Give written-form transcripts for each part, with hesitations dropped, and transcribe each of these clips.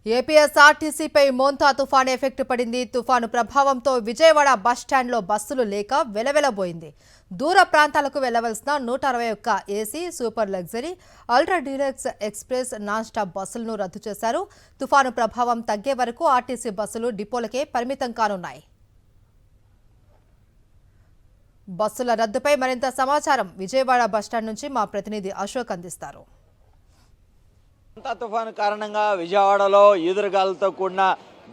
ఏపీఎస్ఆర్టీసీపై మోంతా తుఫాను ఎఫెక్ట్ పడింది. తుఫాను ప్రభావంతో విజయవాడ బస్టాండ్లో బస్సులు లేక వెలవెలబోయింది. దూర ప్రాంతాలకు వెళ్లవలసిన 161 AC, super luxury, ultra deluxe, express, non stop బస్సులను రద్దు చేశారు. తుఫాను ప్రభావం తగ్గే వరకు ఆర్టీసీ బస్సులు డిపోలకే పరిమితం కానున్నాయి. బస్సుల రద్దుపై మరింత సమాచారం విజయవాడ బస్టాండ్ నుంచి మా ప్రతినిధి అశోక్ అందిస్తారు. మోంతా తుఫాను కారణంగా విజయవాడలో ఈదురుగాలులతో కూడిన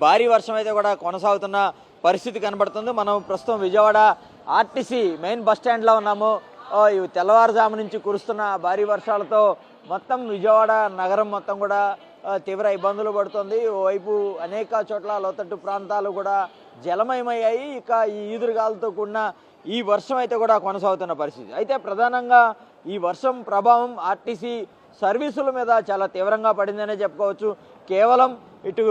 భారీ వర్షం అయితే కూడా కొనసాగుతున్న పరిస్థితి కనబడుతుంది. మనం ప్రస్తుతం విజయవాడ ఆర్టీసీ మెయిన్ బస్ స్టాండ్లో ఉన్నాము. తెల్లవారుజాము నుంచి కురుస్తున్న భారీ వర్షాలతో మొత్తం విజయవాడ నగరం మొత్తం కూడా తీవ్ర ఇబ్బందులు పడుతుంది. ఓవైపు అనేక చోట్ల లోతట్టు ప్రాంతాలు కూడా జలమయమయ్యాయి. ఇక ఈ ఈదురుగాలులతో కూడిన ఈ వర్షం అయితే కూడా కొనసాగుతున్న పరిస్థితి. అయితే ప్రధానంగా ఈ వర్షం ప్రభావం ఆర్టీసీ సర్వీసుల మీద చాలా తీవ్రంగా పడిందనే చెప్పుకోవచ్చు. కేవలం ఇటు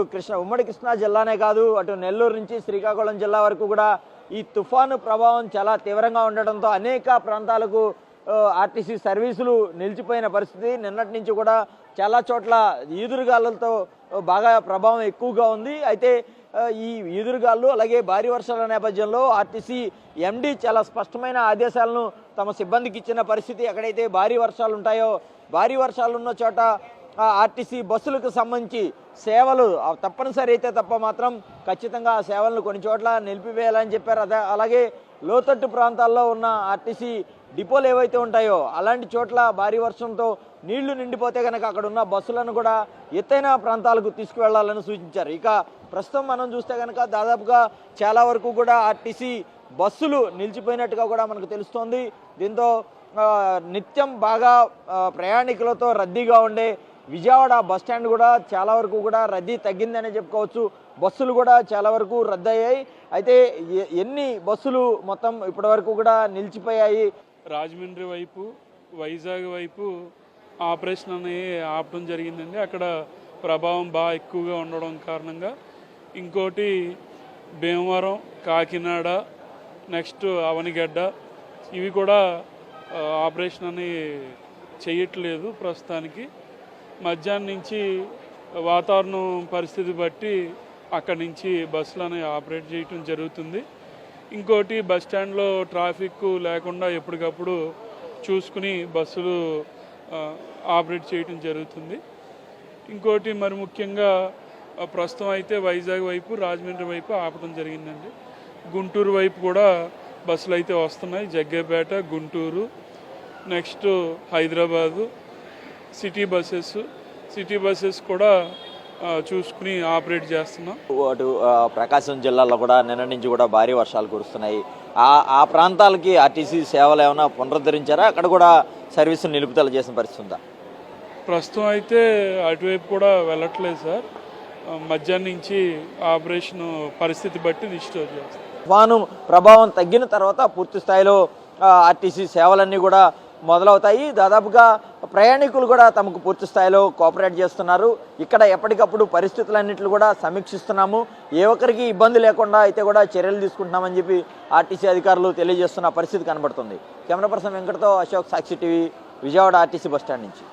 ఉమ్మడి కృష్ణా జిల్లానే కాదు, అటు నెల్లూరు నుంచి శ్రీకాకుళం జిల్లా వరకు కూడా ఈ తుఫాను ప్రభావం చాలా తీవ్రంగా ఉండడంతో అనేక ప్రాంతాలకు ఆర్టీసీ సర్వీసులు నిలిచిపోయిన పరిస్థితి. నిన్నటి నుంచి కూడా చాలా చోట్ల ఈదురుగాలులతో బాగా ప్రభావం ఎక్కువగా ఉంది. అయితే ఈ ఈదురుగాలు అలాగే భారీ వర్షాల నేపథ్యంలో ఆర్టీసీ ఎండీ చాలా స్పష్టమైన ఆదేశాలను తమ సిబ్బందికి ఇచ్చిన పరిస్థితి. ఎక్కడైతే భారీ వర్షాలు ఉంటాయో, భారీ వర్షాలు ఉన్న చోట ఆర్టీసీ బస్సులకు సంబంధించి సేవలు తప్పనిసరి అయితే తప్ప మాత్రం ఖచ్చితంగా ఆ సేవలను కొన్ని చోట్ల నిలిపివేయాలని చెప్పారు. అలాగే లోతట్టు ప్రాంతాల్లో ఉన్న ఆర్టీసీ డిపోలు ఏవైతే ఉంటాయో అలాంటి చోట్ల భారీ వర్షంతో నీళ్లు నిండిపోతే కనుక అక్కడ ఉన్న బస్సులను కూడా ఎత్తైన ప్రాంతాలకు తీసుకువెళ్లాలని సూచించారు. ఇక ప్రస్తుతం మనం చూస్తే కనుక దాదాపుగా చాలా వరకు కూడా ఆర్టీసీ బస్సులు నిలిచిపోయినట్టుగా కూడా మనకు తెలుస్తోంది. దీంతో నిత్యం బాగా ప్రయాణికులతో రద్దీగా ఉండే విజయవాడ బస్టాండ్ కూడా చాలా వరకు కూడా రద్దీ తగ్గిందనే చెప్పుకోవచ్చు. బస్సులు కూడా చాలా వరకు రద్దయ్యాయి. అయితే ఎన్ని బస్సులు మొత్తం ఇప్పటి వరకు కూడా నిలిచిపోయాయి? రాజమండ్రి వైపు, వైజాగ్ వైపు ఆపరేషన్ అనేది ఆపడం జరిగిందండి. అక్కడ ప్రభావం బాగా ఎక్కువగా ఉండడం కారణంగా. ఇంకోటి భీమవరం, కాకినాడ, నెక్స్ట్ అవనిగడ్డ, ఇవి కూడా ఆపరేషన్ అని చేయట్లేదు ప్రస్తుతానికి. మధ్యాహ్నం నుంచి వాతావరణం పరిస్థితి బట్టి అక్కడి నుంచి బస్సులను ఆపరేట్ చేయటం జరుగుతుంది. ఇంకోటి బస్ స్టాండ్లో ట్రాఫిక్ లేకుండా ఎప్పటికప్పుడు చూసుకుని బస్సులు ఆపరేట్ చేయటం జరుగుతుంది. ఇంకోటి మరి ముఖ్యంగా ప్రస్తుతం అయితే వైజాగ్ వైపు, రాజమండ్రి వైపు ఆపడం జరిగిందండి. గుంటూరు వైపు కూడా బస్సులు అయితే వస్తున్నాయి. Jaggepeta, Guntur, next Hyderabad, city buses కూడా చూసుకుని ఆపరేట్ చేస్తున్నాం. అటు ప్రకాశం జిల్లాలో కూడా నిన్న నుంచి కూడా భారీ వర్షాలు కురుస్తున్నాయి. ఆ ప్రాంతాలకి ఆర్టీసీ సేవలు ఏమైనా పునరుద్ధరించారా? అక్కడ కూడా సర్వీసులు నిలుపుదల చేసిన పరిస్థితి ఉందా? ప్రస్తుతం అయితే అటువైపు కూడా వెళ్ళట్లేదు సార్. మధ్యాహ్నం నుంచి ఆపరేషన్ పరిస్థితి బట్టి రిస్టోర్ చేస్తాం. తుఫాను ప్రభావం తగ్గిన తర్వాత పూర్తి స్థాయిలో ఆర్టీసీ సేవలన్నీ కూడా మొదలవుతాయి. దాదాపుగా ప్రయాణికులు కూడా తమకు పూర్తి స్థాయిలో కోఆపరేట్ చేస్తున్నారు. ఇక్కడ ఎప్పటికప్పుడు పరిస్థితులన్నింటినీ కూడా సమీక్షిస్తున్నాము. ఏ ఒక్కరికి ఇబ్బంది లేకుండా అయితే కూడా చర్యలు తీసుకుంటున్నామని చెప్పి ఆర్టీసీ అధికారులు తెలియజేస్తున్న పరిస్థితి కనబడుతుంది. కెమెరా పర్సన్ వెంకటతో అశోక్, సాక్షి టీవీ, విజయవాడ ఆర్టీసీ బస్టాండ్ నుంచి.